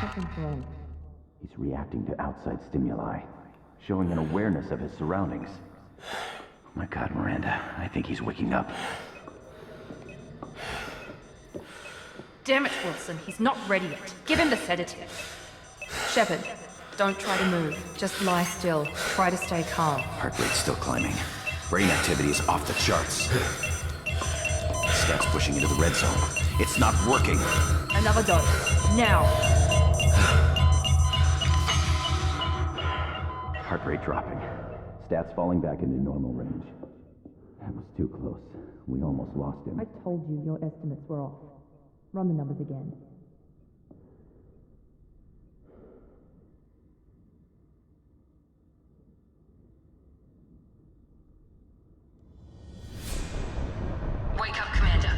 Something's wrong. He's reacting to outside stimuli, showing an awareness of his surroundings. Oh my God, Miranda, I think he's waking up. Damn it, Wilson, he's not ready yet. Give him the sedative. Shepard, don't try to move. Just lie still. Try to stay calm. Heart rate's still climbing. Brain activity is off the charts. Stats pushing into the red zone. It's not working. Another dose. Now. Heart rate dropping. Stats falling back into normal range. That was too close. We almost lost him. I told you your estimates were off. Run the numbers again. Wake up, Commander.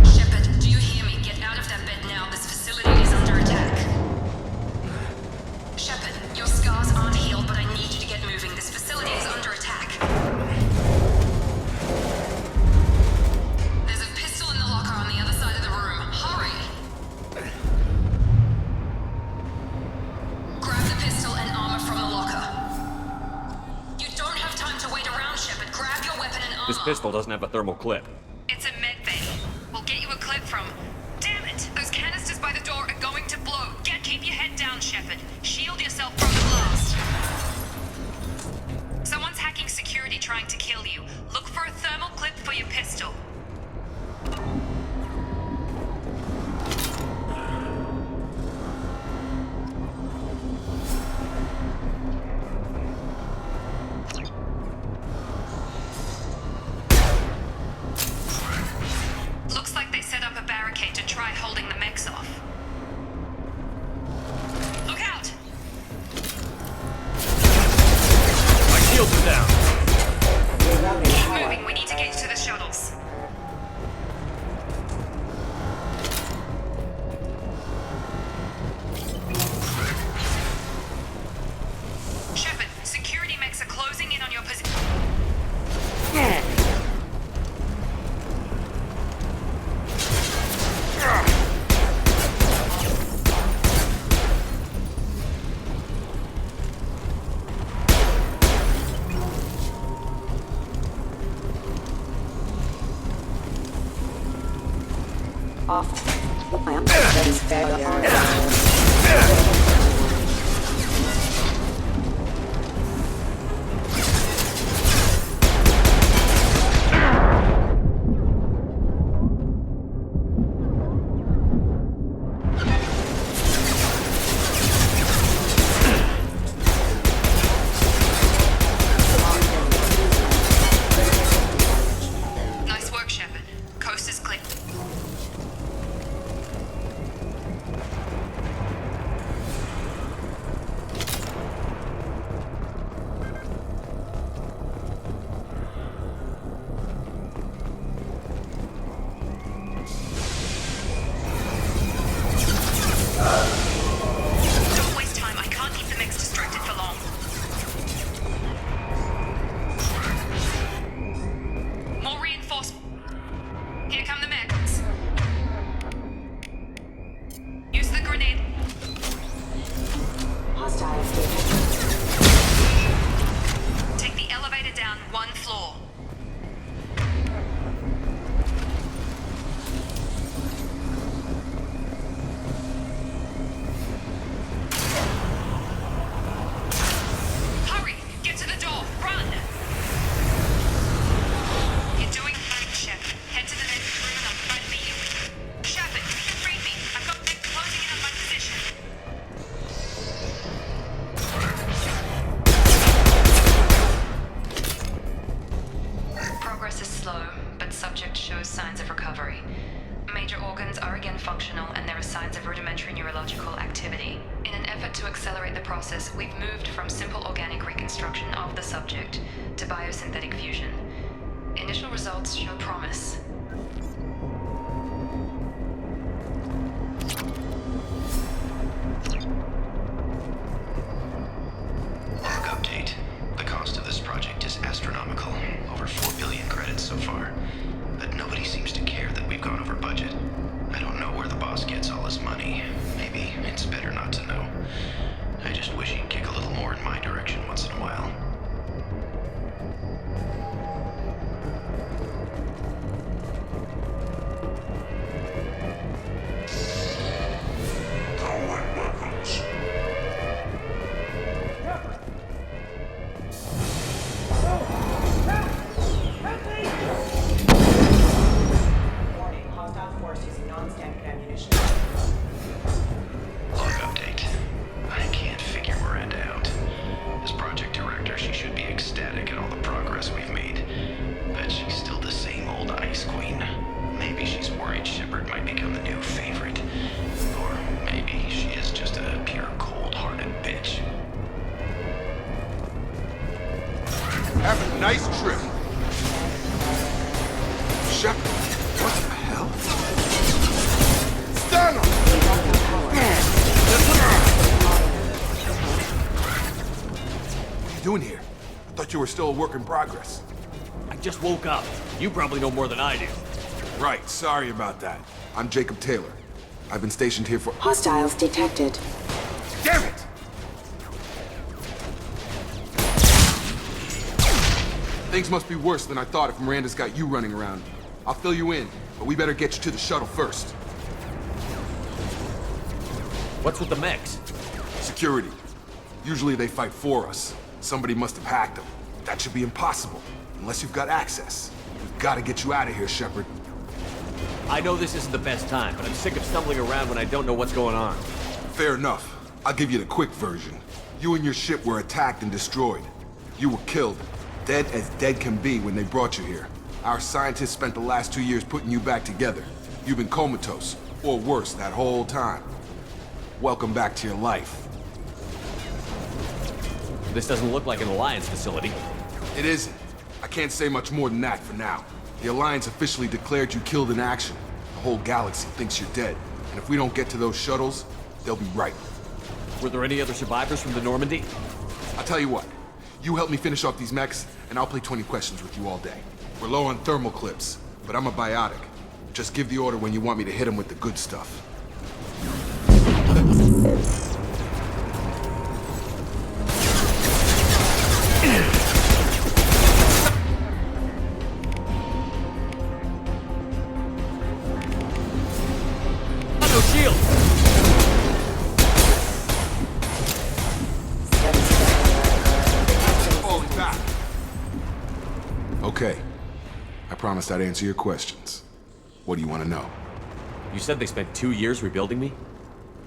Shepard, do you hear me? Get out of that bed now. This facility is under attack. Shepard, your scars aren't healed, but I need you to get moving. This facility is under attack. There's a pistol in the locker on the other side of the room. Hurry! Grab the pistol and armor from the locker. You don't have time to wait around, Shepard. Grab your weapon and armor. This pistol doesn't have a thermal clip. It's a med bay. We'll get you a clip from... Damn it! Those canisters by the door are going to blow. Keep your head down, Shepard. Shield yourself from the blast. Someone's hacking security trying to kill you. Look for a thermal clip for your pistol. Looks like they set up a barricade to try holding the mechs off. Look out! My shields are down. Keep moving, we need to get to the shuttles. Shepard, security mechs are closing in on your position. Off. I am that is failure. Nice work, Shepard. Coast is clear. Don't waste time. I can't keep the mechs distracted for long. More reinforcements. Here come the mechs. Use the grenade. Hostiles Take the elevator down one floor. Hurry! Get to the door! Run! You're doing fine, Shep. Head to the next room and I'll try to meet you. Shepard, you can read me. I've got mechs closing in on my position. Progress is slow, but subject shows signs of recovery. Major organs are again functional, and there are signs of rudimentary neurological activity. In an effort to accelerate the process, we've moved from simple organic reconstruction of the subject to biosynthetic fusion. Initial results show promise. Log update. The cost of this project is astronomical. Over 4 billion credits so far. but nobody seems to care that we've gone over budget. I don't know where the boss gets all his money. Maybe it's better not to know. I just wish he'd kick a little more in my direction once in a while. Have a nice trip. Shepard, what the hell? Stand up! What are you doing here? I thought you were still a work in progress. I just woke up. You probably know more than I do. Right, sorry about that. I'm Jacob Taylor. I've been stationed here for— Hostiles detected. Damn it! Things must be worse than I thought if Miranda's got you running around. I'll fill you in, but we better get you to the shuttle first. What's with the mechs? Security. Usually they fight for us. Somebody must have hacked them. That should be impossible, unless you've got access. We've got to get you out of here, Shepard. I know this isn't the best time, but I'm sick of stumbling around when I don't know what's going on. Fair enough. I'll give you the quick version. You and your ship were attacked and destroyed. You were killed. Dead as dead can be when they brought you here. Our scientists spent the last 2 years putting you back together. You've been comatose, or worse, that whole time. Welcome back to your life. This doesn't look like an Alliance facility. It isn't. I can't say much more than that for now. The Alliance officially declared you killed in action. The whole galaxy thinks you're dead. And if we don't get to those shuttles, they'll be right. Were there any other survivors from the Normandy? I'll tell you what. You help me finish off these mechs, and I'll play 20 questions with you all day. We're low on thermal clips, but I'm a biotic. Just give the order when you want me to hit them with the good stuff. No shield! Okay. I promised I'd answer your questions. What do you want to know? You said they spent 2 years rebuilding me?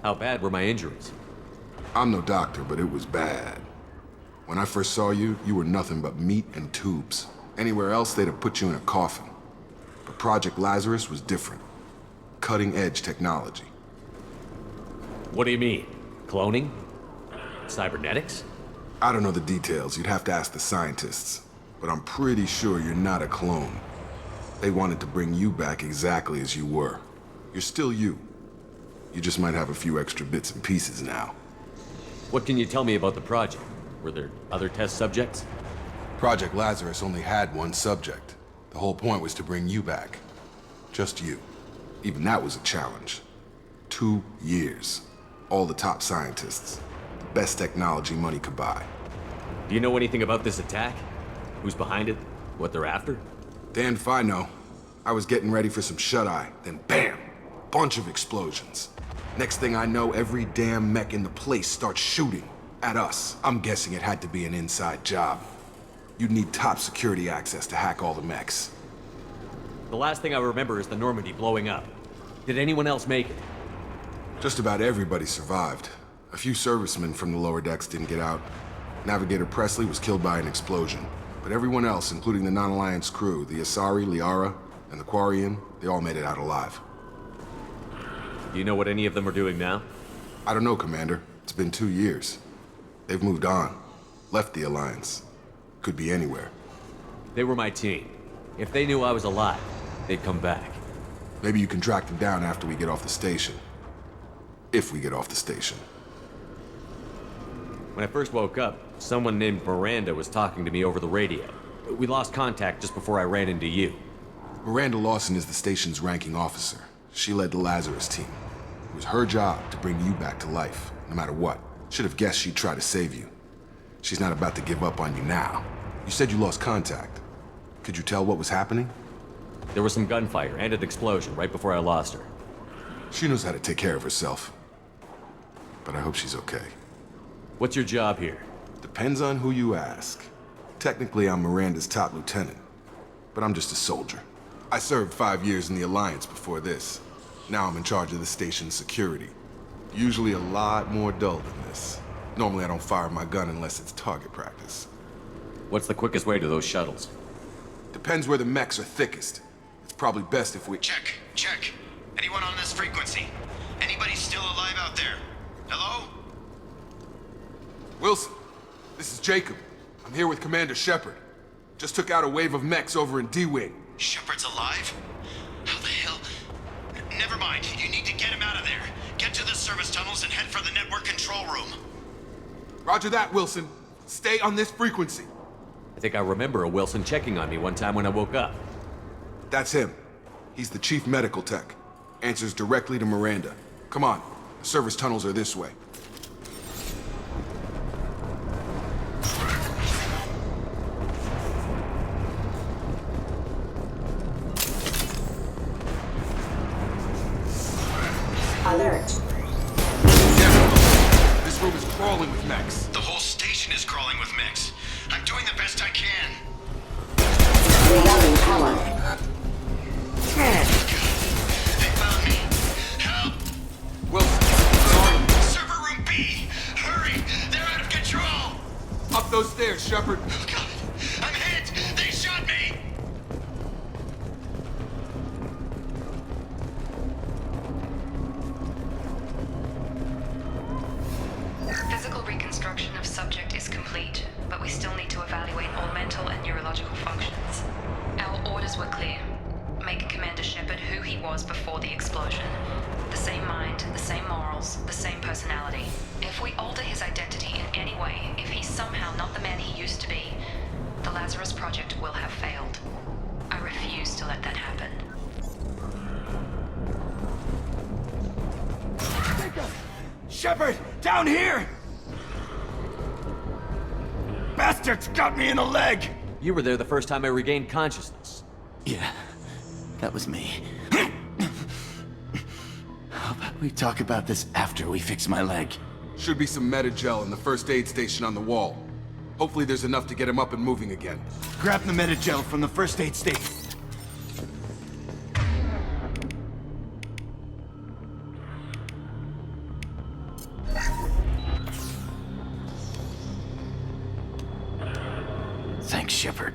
How bad were my injuries? I'm no doctor, but it was bad. When I first saw you, you were nothing but meat and tubes. Anywhere else, they'd have put you in a coffin. But Project Lazarus was different. Cutting-edge technology. What do you mean? Cloning? Cybernetics? I don't know the details. You'd have to ask the scientists. But I'm pretty sure you're not a clone. They wanted to bring you back exactly as you were. You're still you. You just might have a few extra bits and pieces now. What can you tell me about the project? Were there other test subjects? Project Lazarus only had one subject. The whole point was to bring you back. Just you. Even that was a challenge. 2 years. All the top scientists. The best technology money could buy. Do you know anything about this attack? Who's behind it? What they're after? Damned if I know. I was getting ready for some shut-eye, then bam! Bunch of explosions. Next thing I know, every damn mech in the place starts shooting at us. I'm guessing it had to be an inside job. You'd need top security access to hack all the mechs. The last thing I remember is the Normandy blowing up. Did anyone else make it? Just about everybody survived. A few servicemen from the lower decks didn't get out. Navigator Presley was killed by an explosion. But everyone else, including the non-Alliance crew, the Asari, Liara, and the Quarian, they all made it out alive. Do you know what any of them are doing now? I don't know, Commander. It's been 2 years. They've moved on. Left the Alliance. Could be anywhere. They were my team. If they knew I was alive, they'd come back. Maybe you can track them down after we get off the station. If we get off the station. When I first woke up, someone named Miranda was talking to me over the radio. We lost contact just before I ran into you. Miranda Lawson is the station's ranking officer. She led the Lazarus team. It was her job to bring you back to life, no matter what. Should have guessed she'd try to save you. She's not about to give up on you now. You said you lost contact. Could you tell what was happening? There was some gunfire and an explosion right before I lost her. She knows how to take care of herself. But I hope she's okay. What's your job here? Depends on who you ask. Technically, I'm Miranda's top lieutenant. But I'm just a soldier. I served 5 years in the Alliance before this. Now I'm in charge of the station's security. Usually a lot more dull than this. Normally I don't fire my gun unless it's target practice. What's the quickest way to those shuttles? Depends where the mechs are thickest. It's probably best if we... Check. Anyone on this frequency? Anybody still alive out there? Hello? Wilson, this is Jacob. I'm here with Commander Shepard. Just took out a wave of mechs over in D-Wing. Shepard's alive? How the hell? Never mind. You need to get him out of there. Get to the service tunnels and head for the network control room. Roger that, Wilson. Stay on this frequency. I think I remember a Wilson checking on me one time when I woke up. That's him. He's the chief medical tech. Answers directly to Miranda. Come on. The service tunnels are this way. Alert. This room is crawling with mechs. The whole station is crawling with mechs. I'm doing the best I can. Regarding power. They found me. Help! Wilson, Server room B! Hurry! They're out of control! up those stairs, Shepard. Oh God! I'm hit! They shot me! Physical reconstruction of subject is complete, but we still need to evaluate all mental and neurological functions. Our orders were clear. Make Commander Shepard who he was before the explosion. The same mind, the same morals, the same personality. If we alter his identity in any way, if he's somehow not the man he used to be, the Lazarus project will have failed. I refuse to let that happen. Shepard, down here! Bastards got me in the leg! You were there the first time I regained consciousness. Yeah, that was me. How about we talk about this after we fix my leg? Should be some Metagel in the first aid station on the wall. Hopefully there's enough to get him up and moving again. Grab the Metagel from the first aid station. Thanks, Shepard.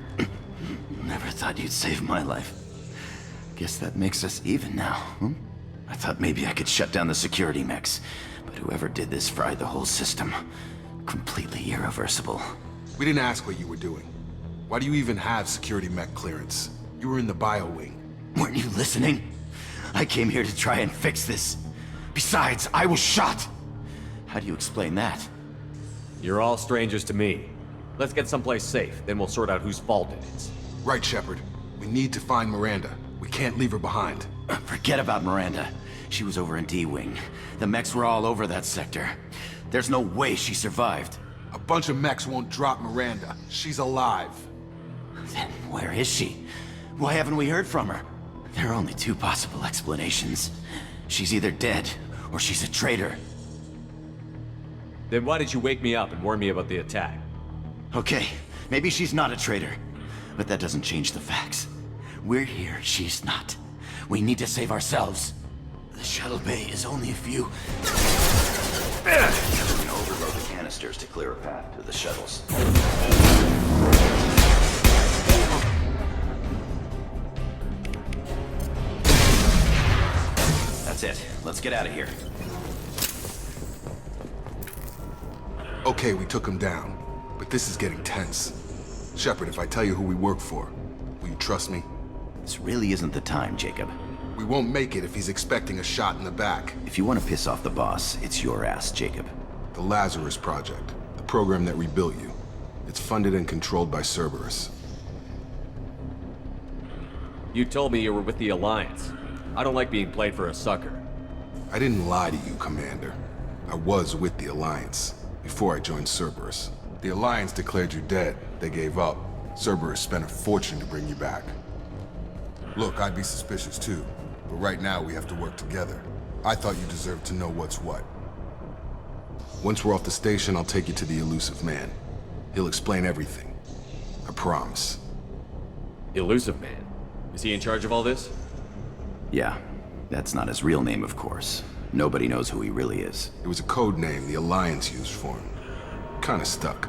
Never thought you'd save my life. Guess that makes us even now, hmm? I thought maybe I could shut down the security mechs, but whoever did this fried the whole system. Completely irreversible. We didn't ask what you were doing. Why do you even have security mech clearance? You were in the bio wing. Weren't you listening? I came here to try and fix this. Besides, I was shot! How do you explain that? You're all strangers to me. Let's get someplace safe, then we'll sort out whose fault it is. Right, Shepard. We need to find Miranda. We can't leave her behind. Forget about Miranda. She was over in D-Wing. The mechs were all over that sector. There's no way she survived. A bunch of mechs won't drop Miranda. She's alive. Then where is she? Why haven't we heard from her? There are only two possible explanations. She's either dead, or she's a traitor. Then why did you wake me up and warn me about the attack? Okay, maybe she's not a traitor. But that doesn't change the facts. We're here, she's not. We need to save ourselves. The shuttle bay is only a few... We're gonna overload the canisters to clear a path to the shuttles. That's it. Let's get out of here. Okay, we took him down. But this is getting tense. Shepard, if I tell you who we work for, will you trust me? This really isn't the time, Jacob. We won't make it if he's expecting a shot in the back. If you want to piss off the boss, it's your ass, Jacob. The Lazarus Project, the program that rebuilt you. It's funded and controlled by Cerberus. You told me you were with the Alliance. I don't like being played for a sucker. I didn't lie to you, Commander. I was with the Alliance, before I joined Cerberus. The Alliance declared you dead. They gave up. Cerberus spent a fortune to bring you back. Look, I'd be suspicious too, but right now we have to work together. I thought you deserved to know what's what. Once we're off the station, I'll take you to the Elusive Man. He'll explain everything. I promise. Elusive Man? Is he in charge of all this? Yeah, that's not his real name, of course. Nobody knows who he really is. It was a code name the Alliance used for him. Kinda stuck.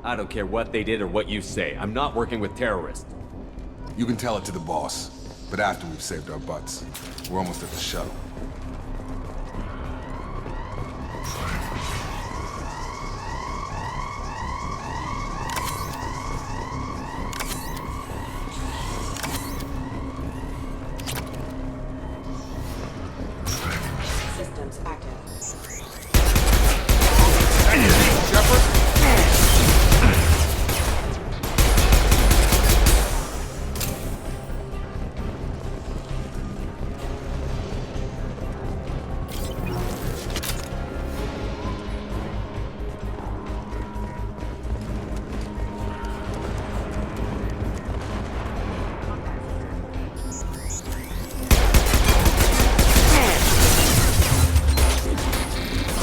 I don't care what they did or what you say. I'm not working with terrorists. You can tell it to the boss, but after we've saved our butts. We're almost at the shuttle. Systems active. Shepard?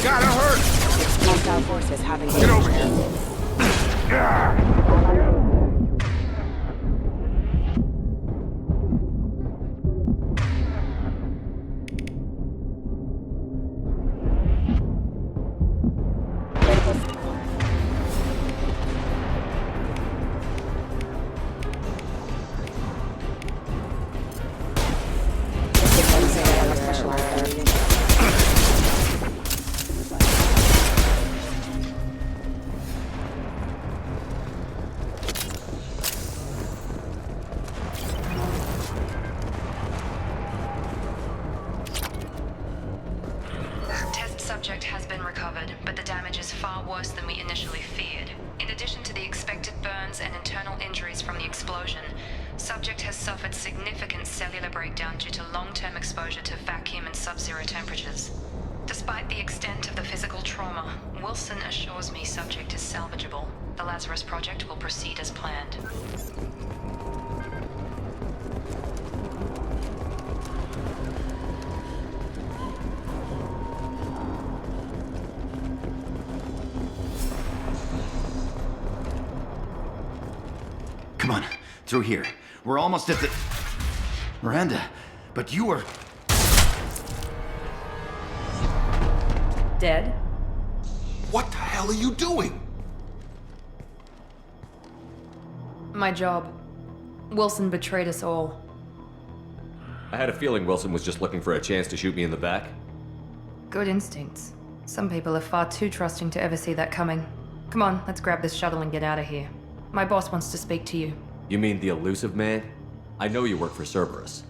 Gotta hurt! Hostile forces having Get over here! Test subject has been recovered, but the damage is far worse than we initially feared. In addition to the expected burns and internal injuries from the explosion, subject has suffered significant cellular breakdown due to long-term exposure to vacuum and sub-zero temperatures. Despite the extent of the physical trauma, Wilson assures me subject is salvageable. The Lazarus project will proceed as planned. Come on, through here. We're almost at the... Miranda, but you were... Dead? What the hell are you doing? My job. Wilson betrayed us all. I had a feeling Wilson was just looking for a chance to shoot me in the back. Good instincts. Some people are far too trusting to ever see that coming. Come on, let's grab this shuttle and get out of here. My boss wants to speak to you. You mean the Elusive Man? I know you work for Cerberus.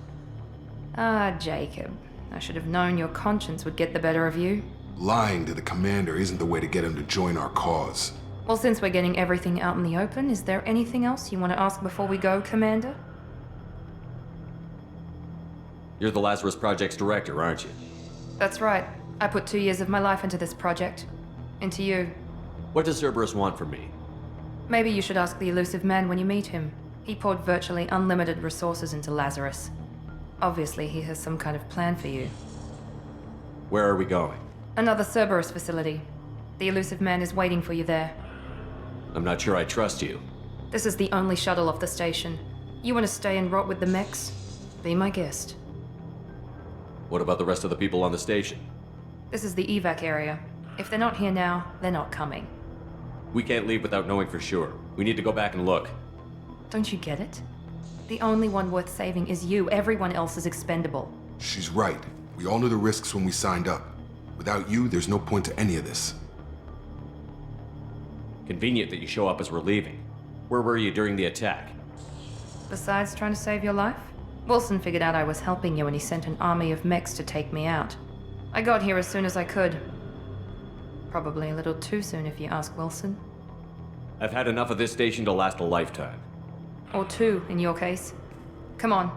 Ah, Jacob. I should have known your conscience would get the better of you. Lying to the commander isn't the way to get him to join our cause. Well, since we're getting everything out in the open, is there anything else you want to ask before we go, Commander? You're the Lazarus Project's director, aren't you? That's right. I put 2 years of my life into this project. Into you. What does Cerberus want from me? Maybe you should ask the Elusive Man when you meet him. He poured virtually unlimited resources into Lazarus. Obviously, he has some kind of plan for you. Where are we going? Another Cerberus facility. The Elusive Man is waiting for you there. I'm not sure I trust you. This is the only shuttle off the station. You want to stay and rot with the mechs? Be my guest. What about the rest of the people on the station? This is the evac area. If they're not here now, they're not coming. We can't leave without knowing for sure. We need to go back and look. Don't you get it? The only one worth saving is you. Everyone else is expendable. She's right. We all knew the risks when we signed up. Without you, there's no point to any of this. Convenient that you show up as we're leaving. Where were you during the attack? Besides trying to save your life, Wilson figured out I was helping you and he sent an army of mechs to take me out. I got here as soon as I could. Probably a little too soon if you ask Wilson. I've had enough of this station to last a lifetime. Or two, in your case. Come on.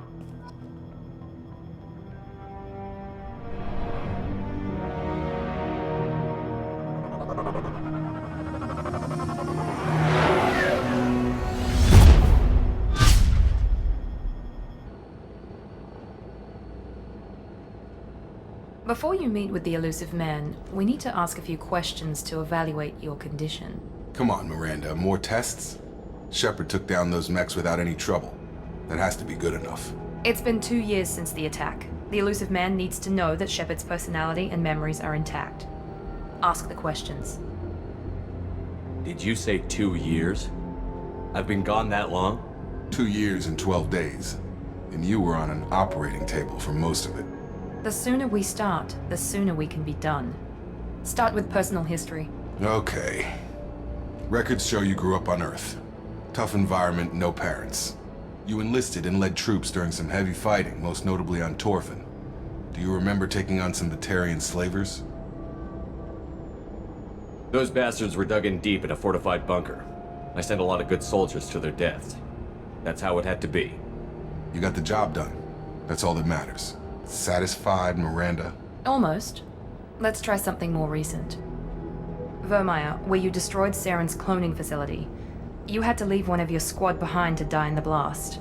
Before you meet with the elusive man, we need to ask a few questions to evaluate your condition. Come on, Miranda, more tests? Shepard took down those mechs without any trouble. That has to be good enough. It's been 2 years since the attack. The elusive man needs to know that Shepard's personality and memories are intact. Ask the questions. Did you say 2 years? I've been gone that long? 2 years and 12 days. And you were on an operating table for most of it. The sooner we start, the sooner we can be done. Start with personal history. Okay. Records show you grew up on Earth. Tough environment, no parents. You enlisted and led troops during some heavy fighting, most notably on Torfin. Do you remember taking on some Batarian slavers? Those bastards were dug in deep in a fortified bunker. I sent a lot of good soldiers to their deaths. That's how it had to be. You got the job done. That's all that matters. Satisfied, Miranda? Almost. Let's try something more recent. Vermeer, where you destroyed Saren's cloning facility. You had to leave one of your squad behind to die in the blast.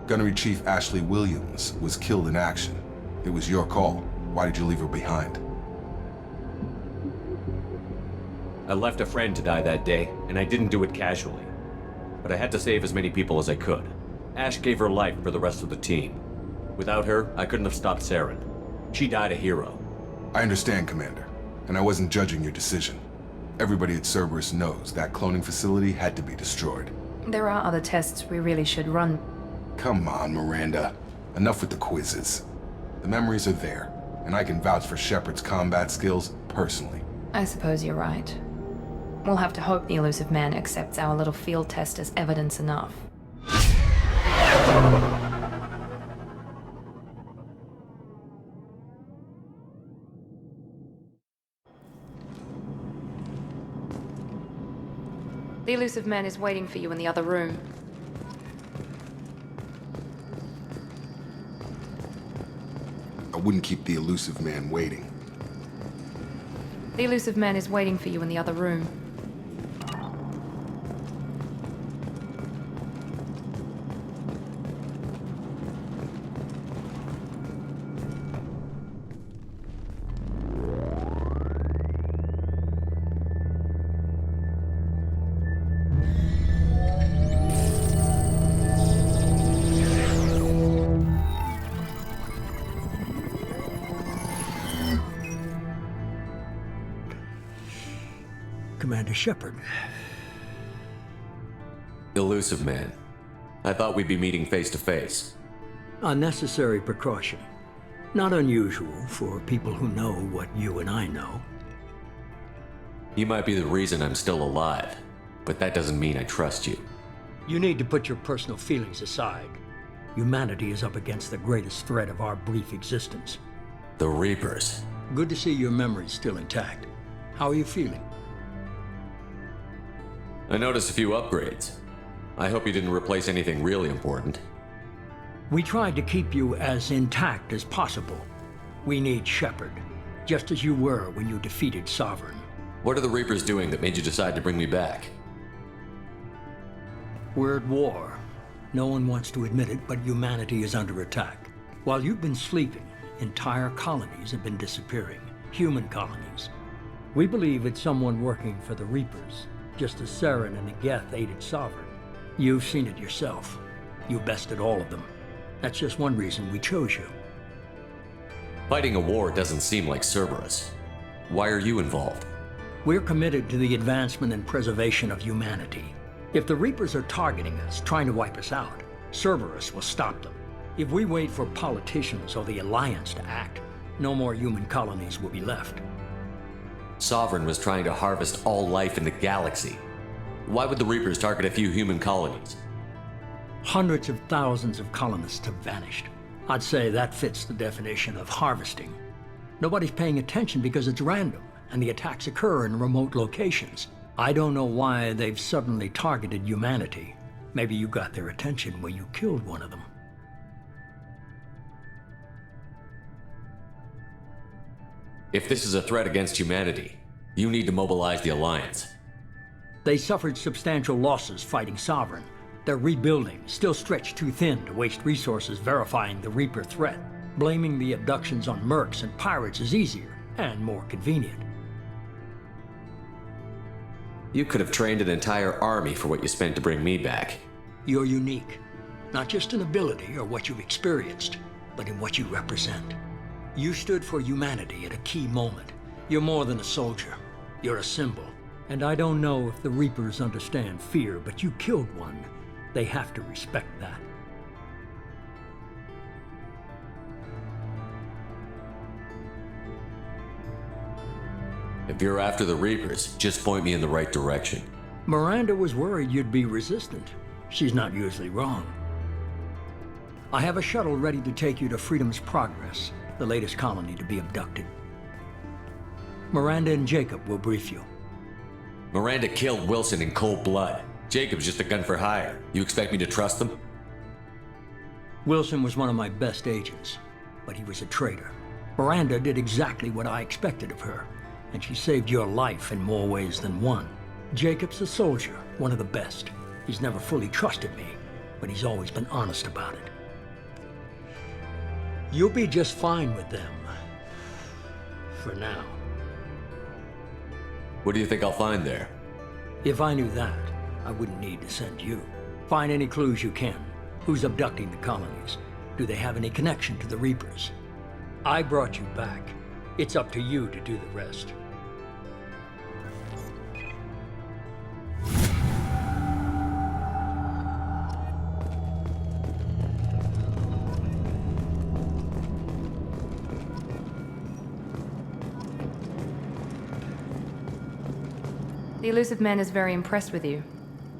Gunnery Chief Ashley Williams was killed in action. It was your call. Why did you leave her behind? I left a friend to die that day, and I didn't do it casually. But I had to save as many people as I could. Ash gave her life for the rest of the team. Without her, I couldn't have stopped Saren. She died a hero. I understand, Commander, and I wasn't judging your decision. Everybody at Cerberus knows that cloning facility had to be destroyed. There are other tests we really should run. Come on, Miranda. Enough with the quizzes. The memories are there, and I can vouch for Shepard's combat skills personally. I suppose you're right. We'll have to hope the elusive man accepts our little field test as evidence enough. The elusive man is waiting for you in the other room. I wouldn't keep the elusive man waiting. The elusive man is waiting for you in the other room. Commander Shepard. Elusive man. I thought we'd be meeting face to face. Unnecessary precaution. Not unusual for people who know what you and I know. You might be the reason I'm still alive, but that doesn't mean I trust you. You need to put your personal feelings aside. Humanity is up against the greatest threat of our brief existence. The Reapers. Good to see your memory's still intact. How are you feeling? I noticed a few upgrades. I hope you didn't replace anything really important. We tried to keep you as intact as possible. We need Shepard, just as you were when you defeated Sovereign. What are the Reapers doing that made you decide to bring me back? We're at war. No one wants to admit it, but humanity is under attack. While you've been sleeping, entire colonies have been disappearing. Human colonies. We believe it's someone working for the Reapers, just as Saren and the Geth aided Sovereign. You've seen it yourself. You bested all of them. That's just one reason we chose you. Fighting a war doesn't seem like Cerberus. Why are you involved? We're committed to the advancement and preservation of humanity. If the Reapers are targeting us, trying to wipe us out, Cerberus will stop them. If we wait for politicians or the Alliance to act, no more human colonies will be left. Sovereign was trying to harvest all life in the galaxy. Why would the Reapers target a few human colonies? Hundreds of thousands of colonists have vanished. I'd say that fits the definition of harvesting. Nobody's paying attention because it's random, and the attacks occur in remote locations. I don't know why they've suddenly targeted humanity. Maybe you got their attention when you killed one of them. If this is a threat against humanity, you need to mobilize the Alliance. They suffered substantial losses fighting Sovereign. They're rebuilding, still stretched too thin to waste resources verifying the Reaper threat. Blaming the abductions on mercs and pirates is easier and more convenient. You could have trained an entire army for what you spent to bring me back. You're unique, not just in ability or what you've experienced, but in what you represent. You stood for humanity at a key moment. You're more than a soldier. You're a symbol. And I don't know if the Reapers understand fear, but you killed one. They have to respect that. If you're after the Reapers, just point me in the right direction. Miranda was worried you'd be resistant. She's not usually wrong. I have a shuttle ready to take you to Freedom's Progress, the latest colony to be abducted. Miranda and Jacob will brief you. Miranda killed Wilson in cold blood. Jacob's just a gun for hire. You expect me to trust them? Wilson was one of my best agents, but he was a traitor. Miranda did exactly what I expected of her, and she saved your life in more ways than one. Jacob's a soldier, one of the best. He's never fully trusted me, but he's always been honest about it. You'll be just fine with them. For now. What do you think I'll find there? If I knew that, I wouldn't need to send you. Find any clues you can. Who's abducting the colonies? Do they have any connection to the Reapers? I brought you back. It's up to you to do the rest. The Elusive Man is very impressed with you.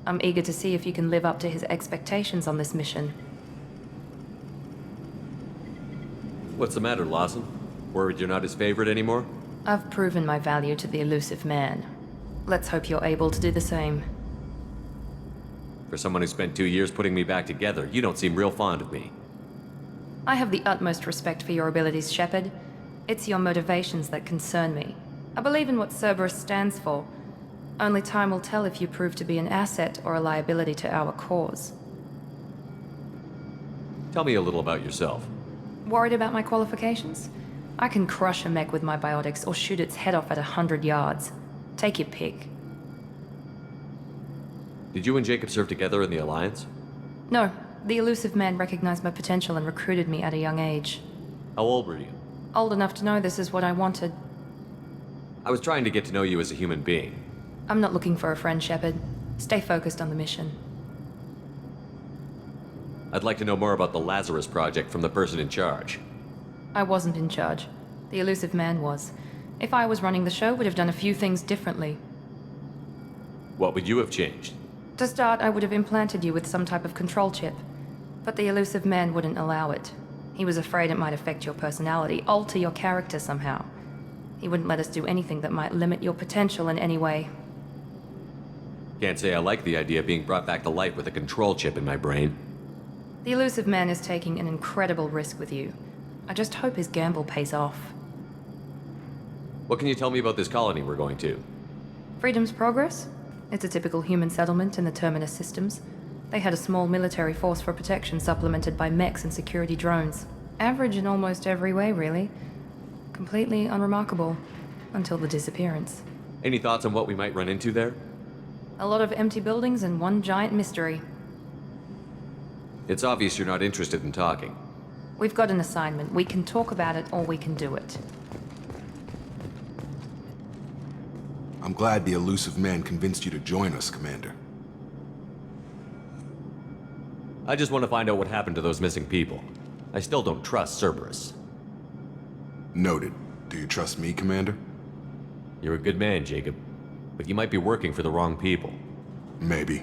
I'm eager to see if you can live up to his expectations on this mission. What's the matter, Lawson? Worried you're not his favorite anymore? I've proven my value to the Elusive Man. Let's hope you're able to do the same. For someone who spent 2 years putting me back together, you don't seem real fond of me. I have the utmost respect for your abilities, Shepard. It's your motivations that concern me. I believe in what Cerberus stands for. Only time will tell if you prove to be an asset or a liability to our cause. Tell me a little about yourself. Worried about my qualifications? I can crush a mech with my biotics or shoot its head off at 100 yards. Take your pick. Did you and Jacob serve together in the Alliance? No, the Elusive Man recognized my potential and recruited me at a young age. How old were you? Old enough to know this is what I wanted. I was trying to get to know you as a human being. I'm not looking for a friend, Shepard. Stay focused on the mission. I'd like to know more about the Lazarus project from the person in charge. I wasn't in charge. The Elusive Man was. If I was running the show, would have done a few things differently. What would you have changed? To start, I would have implanted you with some type of control chip. But the Elusive Man wouldn't allow it. He was afraid it might affect your personality, alter your character somehow. He wouldn't let us do anything that might limit your potential in any way. Can't say I like the idea of being brought back to life with a control chip in my brain. The Elusive Man is taking an incredible risk with you. I just hope his gamble pays off. What can you tell me about this colony we're going to? Freedom's Progress? It's a typical human settlement in the Terminus systems. They had a small military force for protection supplemented by mechs and security drones. Average in almost every way, really. Completely unremarkable. Until the disappearance. Any thoughts on what we might run into there? A lot of empty buildings and one giant mystery. It's obvious you're not interested in talking. We've got an assignment. We can talk about it or we can do it. I'm glad the Elusive Man convinced you to join us, Commander. I just want to find out what happened to those missing people. I still don't trust Cerberus. Noted. Do you trust me, Commander? You're a good man, Jacob. But you might be working for the wrong people. Maybe.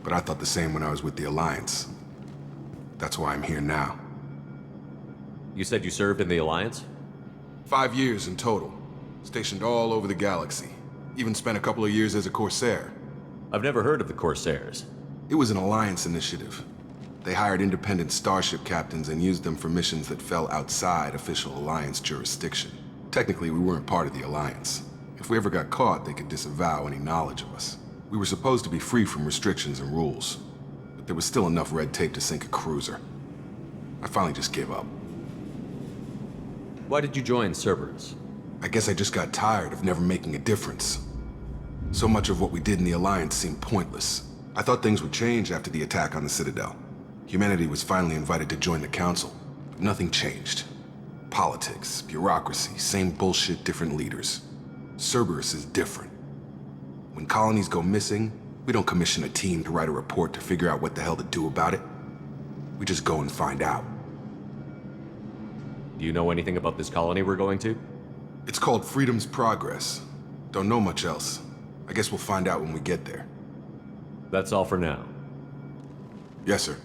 But I thought the same when I was with the Alliance. That's why I'm here now. You said you served in the Alliance? 5 years in total. Stationed all over the galaxy. Even spent a couple of years as a Corsair. I've never heard of the Corsairs. It was an Alliance initiative. They hired independent starship captains and used them for missions that fell outside official Alliance jurisdiction. Technically, we weren't part of the Alliance. If we ever got caught, they could disavow any knowledge of us. We were supposed to be free from restrictions and rules, but there was still enough red tape to sink a cruiser. I finally just gave up. Why did you join Cerberus? I guess I just got tired of never making a difference. So much of what we did in the Alliance seemed pointless. I thought things would change after the attack on the Citadel. Humanity was finally invited to join the Council, but nothing changed. Politics, bureaucracy, same bullshit, different leaders. Cerberus is different. When colonies go missing, we don't commission a team to write a report to figure out what the hell to do about it. We just go and find out. Do you know anything about this colony we're going to? It's called Freedom's Progress. Don't know much else. I guess we'll find out when we get there. That's all for now. Yes, sir.